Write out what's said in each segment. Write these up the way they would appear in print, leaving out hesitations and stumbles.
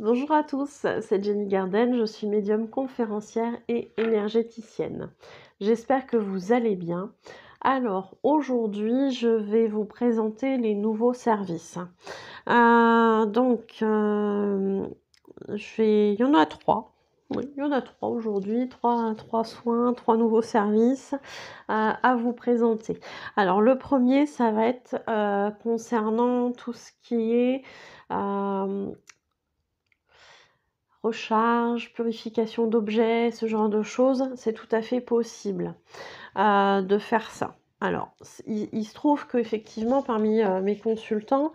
Bonjour à tous, c'est Jenny Garden, je suis médium conférencière et énergéticienne. J'espère que vous allez bien. Alors aujourd'hui, je vais vous présenter les nouveaux services. Il y en a trois. Oui, il y en a trois aujourd'hui, trois soins, trois nouveaux services à vous présenter. Alors le premier, ça va être concernant tout ce qui est recharge, purification d'objets, ce genre de choses, c'est tout à fait possible de faire ça. Alors, il se trouve qu'effectivement, parmi mes consultants,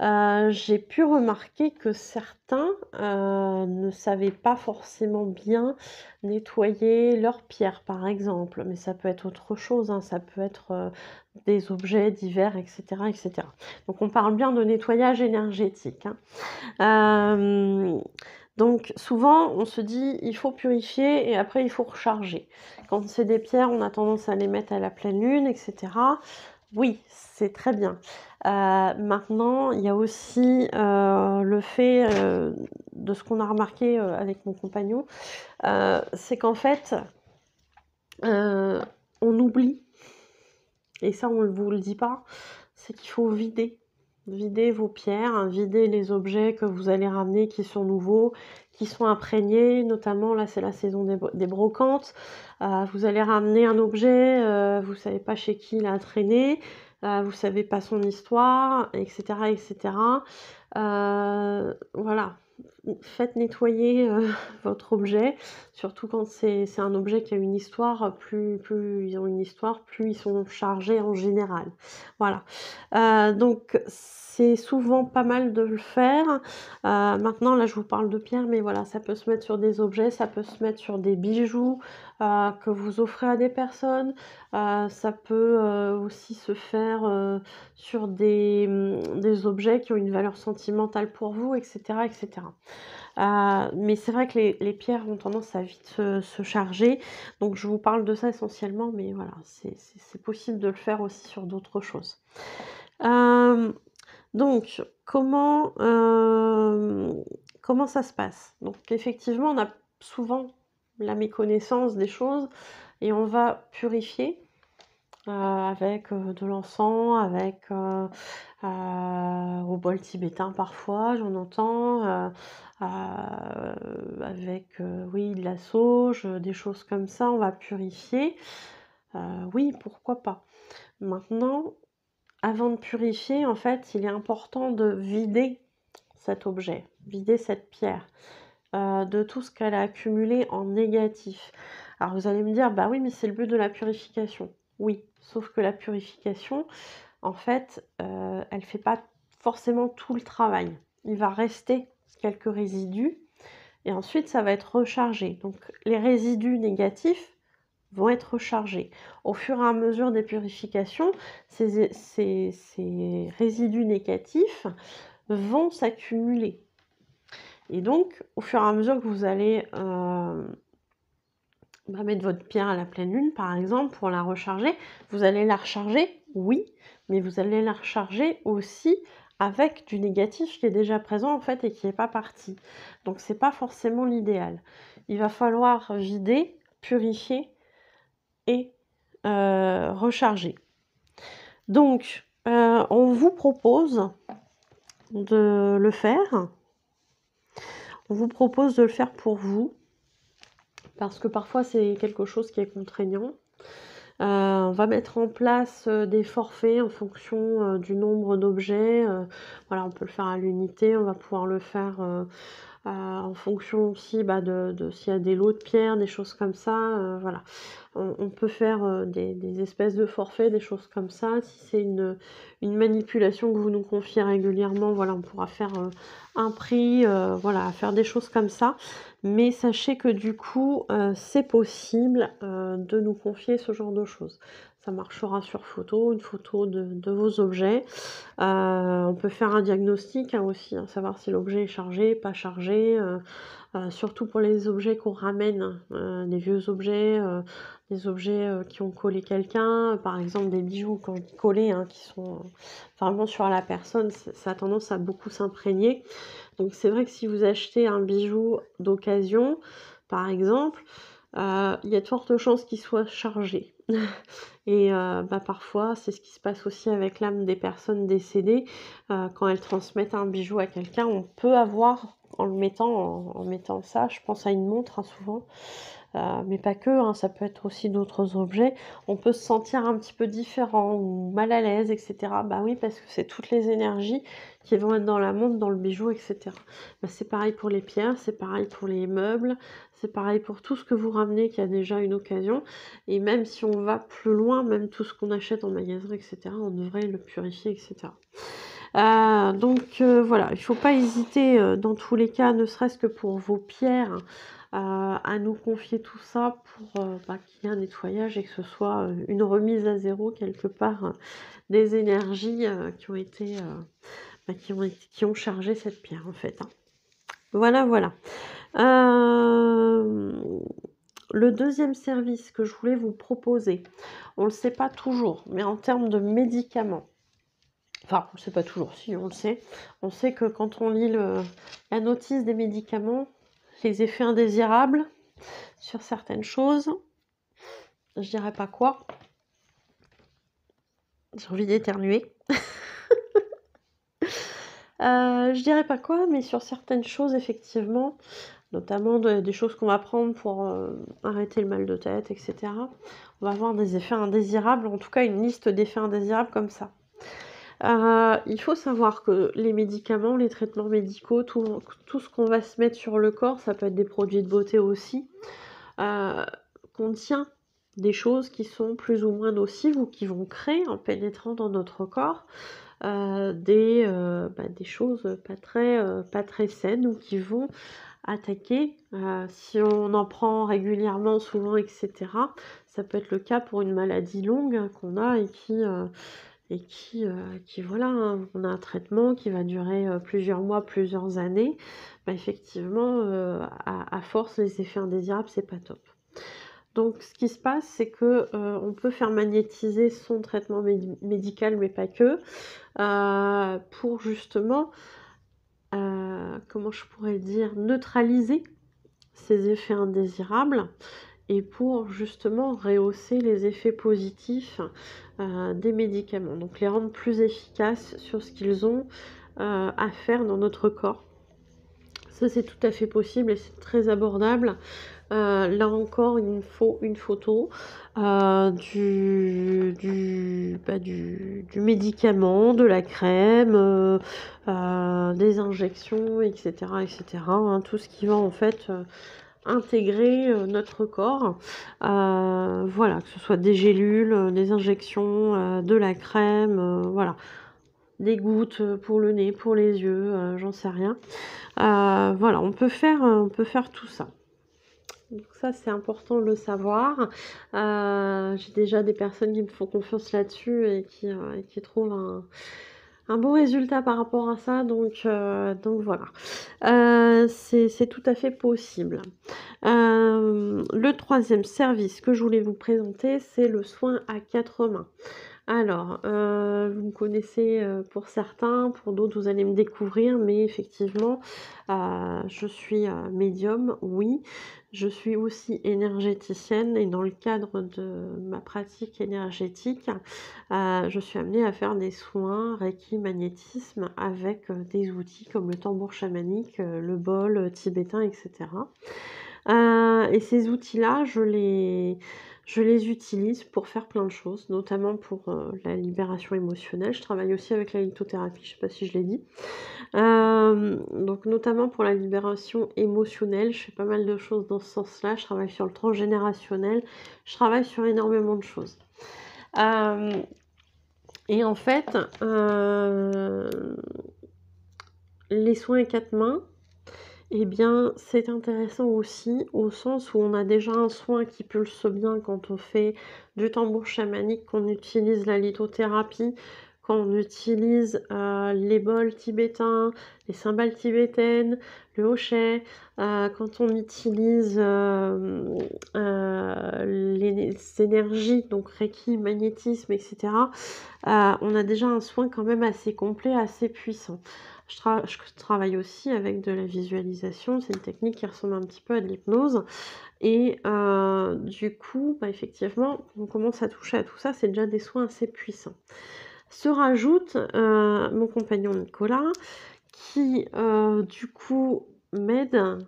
j'ai pu remarquer que certains ne savaient pas forcément bien nettoyer leurs pierres, par exemple. Mais ça peut être autre chose, hein, ça peut être des objets divers, etc., etc. Donc, on parle bien de nettoyage énergétique, hein. Donc souvent, on se dit: «Il faut purifier et après il faut recharger». Quand c'est des pierres, on a tendance à les mettre à la pleine lune et cetera. Oui, c'est très bien. Maintenant, il y a aussi, le fait, de ce qu'on a remarqué, avec mon compagnon, c'est qu'en fait, heu, on oublie et ça on ne vous le dit pas, c'est qu'il faut vider. Vider vos pierres, hein, vider les objets que vous allez ramener qui sont nouveaux, qui sont imprégnés, notamment là c'est la saison des brocantes. Vous allez ramener un objet, vous savez pas chez qui il a traîné, vous savez pas son histoire, et cetera, et cetera. Voilà, faites nettoyer votre objet, surtout quand c'est un objet qui a une histoire, plus ils ont une histoire, plus ils sont chargés en général. Voilà. Donc c'est souvent pas mal de le faire. Maintenant là je vous parle de pierre, mais voilà, ça peut se mettre sur des objets, ça peut se mettre sur des bijoux, que vous offrez à des personnes. Ça peut, aussi se faire, sur des objets qui ont une valeur sentimentale pour vous, et cetera, et cetera. Mais c'est vrai que les pierres ont tendance à vite se charger, donc je vous parle de ça essentiellement, mais voilà, c'est possible de le faire aussi sur d'autres choses. Donc comment ça se passe? Donc effectivement, on a souvent la méconnaissance des choses et on va purifier, avec, de l'encens, avec, au bol tibétain parfois, j'en entends, avec, oui, de la sauge, des choses comme ça, on va purifier. Oui, pourquoi pas. Maintenant, avant de purifier, en fait, il est important de vider cet objet, vider cette pierre, de tout ce qu'elle a accumulé en négatif. Alors vous allez me dire: «Bah oui, mais c'est le but de la purification». Oui, sauf que la purification, en fait, elle fait pas forcément tout le travail. Il va rester quelques résidus et ensuite ça va être rechargé. Donc les résidus négatifs vont être rechargés. Au fur et à mesure des purifications, ces résidus négatifs vont s'accumuler et donc au fur et à mesure que vous allez, mettre votre pierre à la pleine lune, par exemple, pour la recharger, vous allez la recharger, oui, mais vous allez la recharger aussi avec du négatif qui est déjà présent, en fait, et qui n'est pas parti. Donc c'est pas forcément l'idéal. Il va falloir vider, purifier et recharger. Donc, on vous propose de le faire. On vous propose de le faire pour vous, parce que parfois c'est quelque chose qui est contraignant. On va mettre en place, des forfaits en fonction, du nombre d'objets, voilà, on peut le faire à l'unité, on va pouvoir le faire, en fonction aussi, de s'il y a des lots de pierres, des choses comme ça, voilà. On peut faire, des espèces de forfaits, des choses comme ça. Si c'est une manipulation que vous nous confiez régulièrement, voilà, on pourra faire, un prix, voilà, faire des choses comme ça. Mais sachez que du coup, c'est possible, de nous confier ce genre de choses. Ça marchera sur photo, une photo de vos objets. On peut faire un diagnostic, hein, aussi, hein, savoir si l'objet est chargé, pas chargé, surtout pour les objets qu'on ramène, des vieux objets, des objets, qui ont collé quelqu'un, par exemple des bijoux, quand je dis collés, hein, qui sont, vraiment sur la personne, ça a tendance à beaucoup s'imprégner. Donc c'est vrai que si vous achetez un bijou d'occasion, par exemple, il y a de fortes chances qu'il soit chargé. Et parfois, c'est ce qui se passe aussi avec l'âme des personnes décédées. Quand elles transmettent un bijou à quelqu'un, on peut avoir, en le mettant en mettant ça, je pense à une montre, hein, souvent, mais pas que, hein, ça peut être aussi d'autres objets. On peut se sentir un petit peu différent ou mal à l'aise, et cetera. Bah oui, parce que c'est toutes les énergies qui vont être dans la montre, dans le bijou, et cetera. Bah, c'est pareil pour les pierres, c'est pareil pour les meubles, c'est pareil pour tout ce que vous ramenez qui a déjà une occasion. Et même si on va plus loin, même tout ce qu'on achète en magasin, et cetera, on devrait le purifier, et cetera. Voilà, il ne faut pas hésiter, dans tous les cas, ne serait-ce que pour vos pierres, à nous confier tout ça pour qu'il y ait un nettoyage et que ce soit une remise à zéro quelque part des énergies qui ont été qui ont chargé cette pierre en fait, hein. Voilà, voilà. Le deuxième service que je voulais vous proposer, on ne le sait pas toujours, mais en termes de médicaments, enfin, on ne sait pas toujours, si on le sait. On sait que quand on lit la notice des médicaments, les effets indésirables sur certaines choses, je dirais pas quoi. J'ai envie d'éternuer. Je dirais pas quoi, mais sur certaines choses, effectivement, notamment des choses qu'on va prendre pour arrêter le mal de tête, etc. On va avoir des effets indésirables, en tout cas une liste d'effets indésirables comme ça. Il faut savoir que les médicaments, les traitements médicaux, tout ce qu'on va se mettre sur le corps, ça peut être des produits de beauté aussi, contient des choses qui sont plus ou moins nocives ou qui vont créer, en pénétrant dans notre corps, des choses pas très saines ou qui vont attaquer, si on en prend régulièrement, souvent, etc. Ça peut être le cas pour une maladie longue qu'on a et qui voilà, hein, on a un traitement qui va durer plusieurs mois, plusieurs années. Effectivement, à force, les effets indésirables, c'est pas top. Donc ce qui se passe, c'est que on peut faire magnétiser son traitement médical, mais pas que, pour justement, comment je pourrais dire? Neutraliser ces effets indésirables et pour justement rehausser les effets positifs des médicaments. Donc les rendre plus efficaces sur ce qu'ils ont à faire dans notre corps. Ça, c'est tout à fait possible et c'est très abordable. Là encore, il me faut une photo du médicament, de la crème, des injections, etc., etc., hein, tout ce qui va en fait intégrer notre corps. Voilà, que ce soit des gélules, des injections, de la crème, voilà, des gouttes pour le nez, pour les yeux, j'en sais rien. Voilà, on peut faire tout ça. Donc ça, c'est important de le savoir. J'ai déjà des personnes qui me font confiance là-dessus et qui trouvent un bon résultat par rapport à ça. Donc voilà. C'est tout à fait possible. Le troisième service que je voulais vous présenter, c'est le soin à 4 mains. Alors, vous me connaissez, pour certains, pour d'autres, vous allez me découvrir, mais effectivement, je suis, médium, oui. Je suis aussi énergéticienne et dans le cadre de ma pratique énergétique, je suis amenée à faire des soins Reiki, magnétisme avec, des outils comme le tambour chamanique, le bol, tibétain, et cetera. Et ces outils-là, je les utilise pour faire plein de choses, notamment pour la libération émotionnelle. Je travaille aussi avec la lithothérapie, je ne sais pas si je l'ai dit. Donc notamment pour la libération émotionnelle, je fais pas mal de choses dans ce sens-là. Je travaille sur le transgénérationnel, je travaille sur énormément de choses. Et en fait, les soins à 4 mains, eh bien, c'est intéressant aussi au sens où on a déjà un soin qui pulse bien quand on fait du tambour chamanique, qu'on utilise la lithothérapie, quand on utilise les bols tibétains, les cymbales tibétaines, le hochet, quand on utilise les énergies, donc Reiki, magnétisme, etc., on a déjà un soin quand même assez complet, assez puissant. Je travaille aussi avec de la visualisation, c'est une technique qui ressemble un petit peu à de l'hypnose. Et du coup, bah, effectivement, on commence à toucher à tout ça, c'est déjà des soins assez puissants. Se rajoute mon compagnon Nicolas qui, du coup, m'aide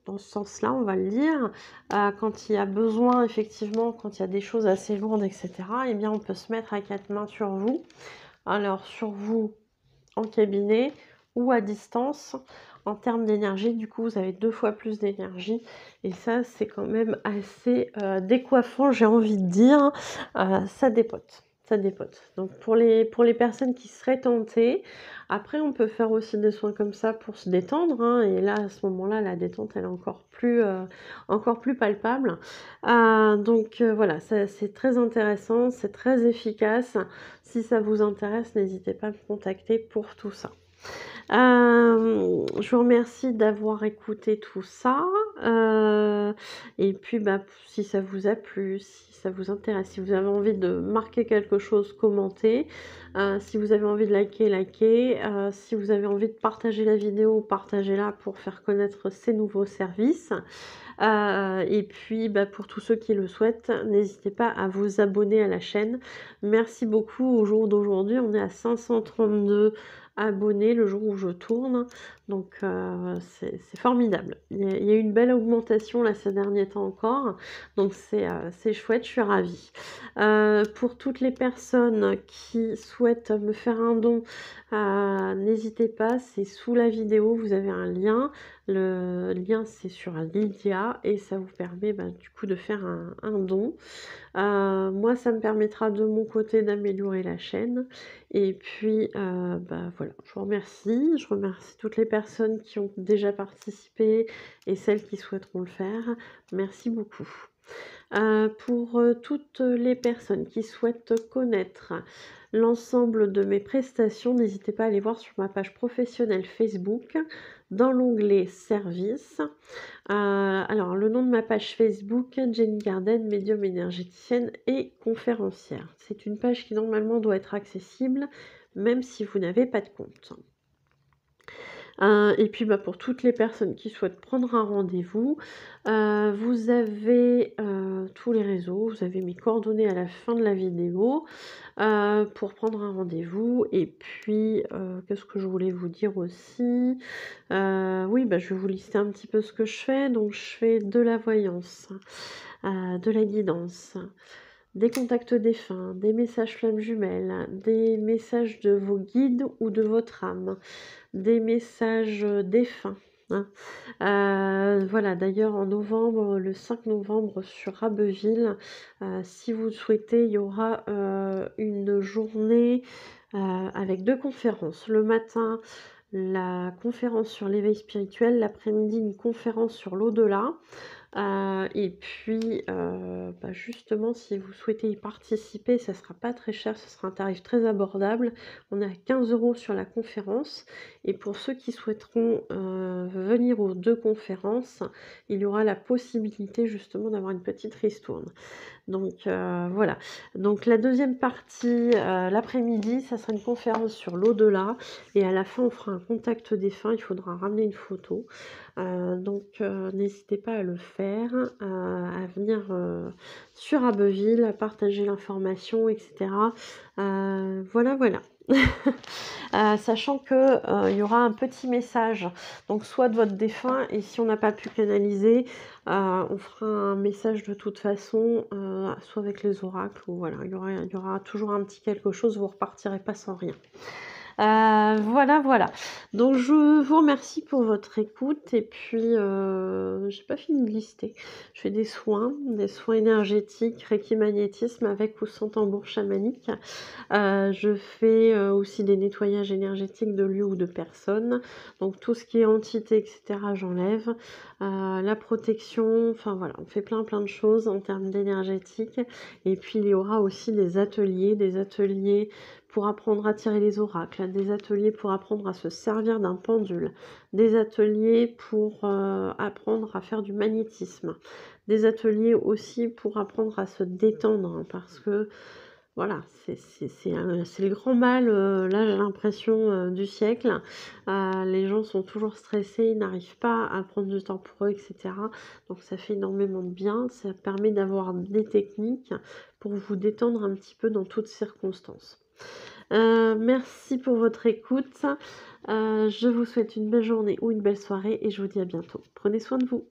dans ce sens-là, on va le dire. Quand il y a besoin, effectivement, quand il y a des choses assez lourdes, etc., eh bien, on peut se mettre à 4 mains sur vous. Alors, sur vous en cabinet ou à distance. En termes d'énergie, du coup, vous avez 2 fois plus d'énergie. Et ça, c'est quand même assez décoiffant, j'ai envie de dire. Ça dépote. Ça dépote. Donc, pour les personnes qui seraient tentées, après, on peut faire aussi des soins comme ça pour se détendre. Hein, et là, à ce moment-là, la détente, elle est encore plus palpable. Donc, voilà, c'est très intéressant, c'est très efficace. Si ça vous intéresse, n'hésitez pas à me contacter pour tout ça. Je vous remercie d'avoir écouté tout ça. Et puis, bah, si ça vous a plu, si ça vous intéresse, si vous avez envie de marquer quelque chose, commentez. Si vous avez envie de liker, likez. Si vous avez envie de partager la vidéo, partagez-la pour faire connaître ces nouveaux services. Et puis, bah, pour tous ceux qui le souhaitent, n'hésitez pas à vous abonner à la chaîne. Merci beaucoup. Au jour d'aujourd'hui, on est à 532 abonnés le jour où je tourne. Donc, c'est formidable. Il y a eu une belle augmentation là ces derniers temps encore. Donc, c'est chouette, je suis ravie. Pour toutes les personnes qui souhaitent me faire un don, n'hésitez pas, c'est sous la vidéo, vous avez un lien. Le lien, c'est sur Lydia et ça vous permet bah, du coup de faire un don. Moi, ça me permettra de mon côté d'améliorer la chaîne. Et puis, bah, voilà, je vous remercie. Je remercie toutes les personnes qui ont déjà participé et celles qui souhaiteront le faire. Merci beaucoup. Pour toutes les personnes qui souhaitent connaître l'ensemble de mes prestations, n'hésitez pas à aller voir sur ma page professionnelle Facebook dans l'onglet Services. Alors, le nom de ma page Facebook, Jenny Garden, médium énergéticienne et conférencière. C'est une page qui normalement doit être accessible, même si vous n'avez pas de compte. Et puis bah, pour toutes les personnes qui souhaitent prendre un rendez-vous, vous avez tous les réseaux, vous avez mes coordonnées à la fin de la vidéo pour prendre un rendez-vous. Et puis, qu'est-ce que je voulais vous dire aussi? Oui, bah, je vais vous lister un petit peu ce que je fais. Donc, je fais de la voyance, de la guidance, des contacts défunts, des messages flammes jumelles, des messages de vos guides ou de votre âme, des messages défunts. Hein. Voilà, d'ailleurs en novembre, le 5 novembre sur Abbeville, si vous le souhaitez, il y aura une journée avec 2 conférences. Le matin, la conférence sur l'éveil spirituel, l'après-midi, une conférence sur l'au-delà. Et puis, bah, justement, si vous souhaitez y participer, ça sera pas très cher, ce sera un tarif très abordable. On est à 15 € sur la conférence. Et pour ceux qui souhaiteront venir aux 2 conférences, il y aura la possibilité justement d'avoir une petite ristourne. Donc voilà. Donc la deuxième partie, l'après-midi, ça sera une conférence sur l'au-delà. Et à la fin, on fera un contact défunt. Il faudra ramener une photo. Donc n'hésitez pas à le faire, à venir sur Abbeville, à partager l'information, etc. Voilà, voilà. Sachant que il y aura un petit message, donc soit de votre défunt, et si on n'a pas pu canaliser, on fera un message de toute façon, soit avec les oracles, ou voilà, il y aura toujours un petit quelque chose, vous repartirez pas sans rien. Voilà, voilà. Donc je vous remercie pour votre écoute et puis j'ai pas fini de lister. Je fais des soins énergétiques, Reiki magnétisme avec ou sans tambour chamanique. Je fais aussi des nettoyages énergétiques de lieux ou de personnes. Donc tout ce qui est entité, etc., j'enlève. La protection, enfin voilà, on fait plein de choses en termes d'énergétique. Et puis il y aura aussi des ateliers pour apprendre à tirer les oracles, des ateliers pour apprendre à se servir d'un pendule, des ateliers pour apprendre à faire du magnétisme, des ateliers aussi pour apprendre à se détendre, hein, parce que voilà, c'est le grand mal, là j'ai l'impression, du siècle. Les gens sont toujours stressés, ils n'arrivent pas à prendre du temps pour eux et cetera. Donc ça fait énormément de bien, ça permet d'avoir des techniques pour vous détendre un petit peu dans toutes circonstances. Merci pour votre écoute. Je vous souhaite une belle journée ou une belle soirée et je vous dis à bientôt. Prenez soin de vous.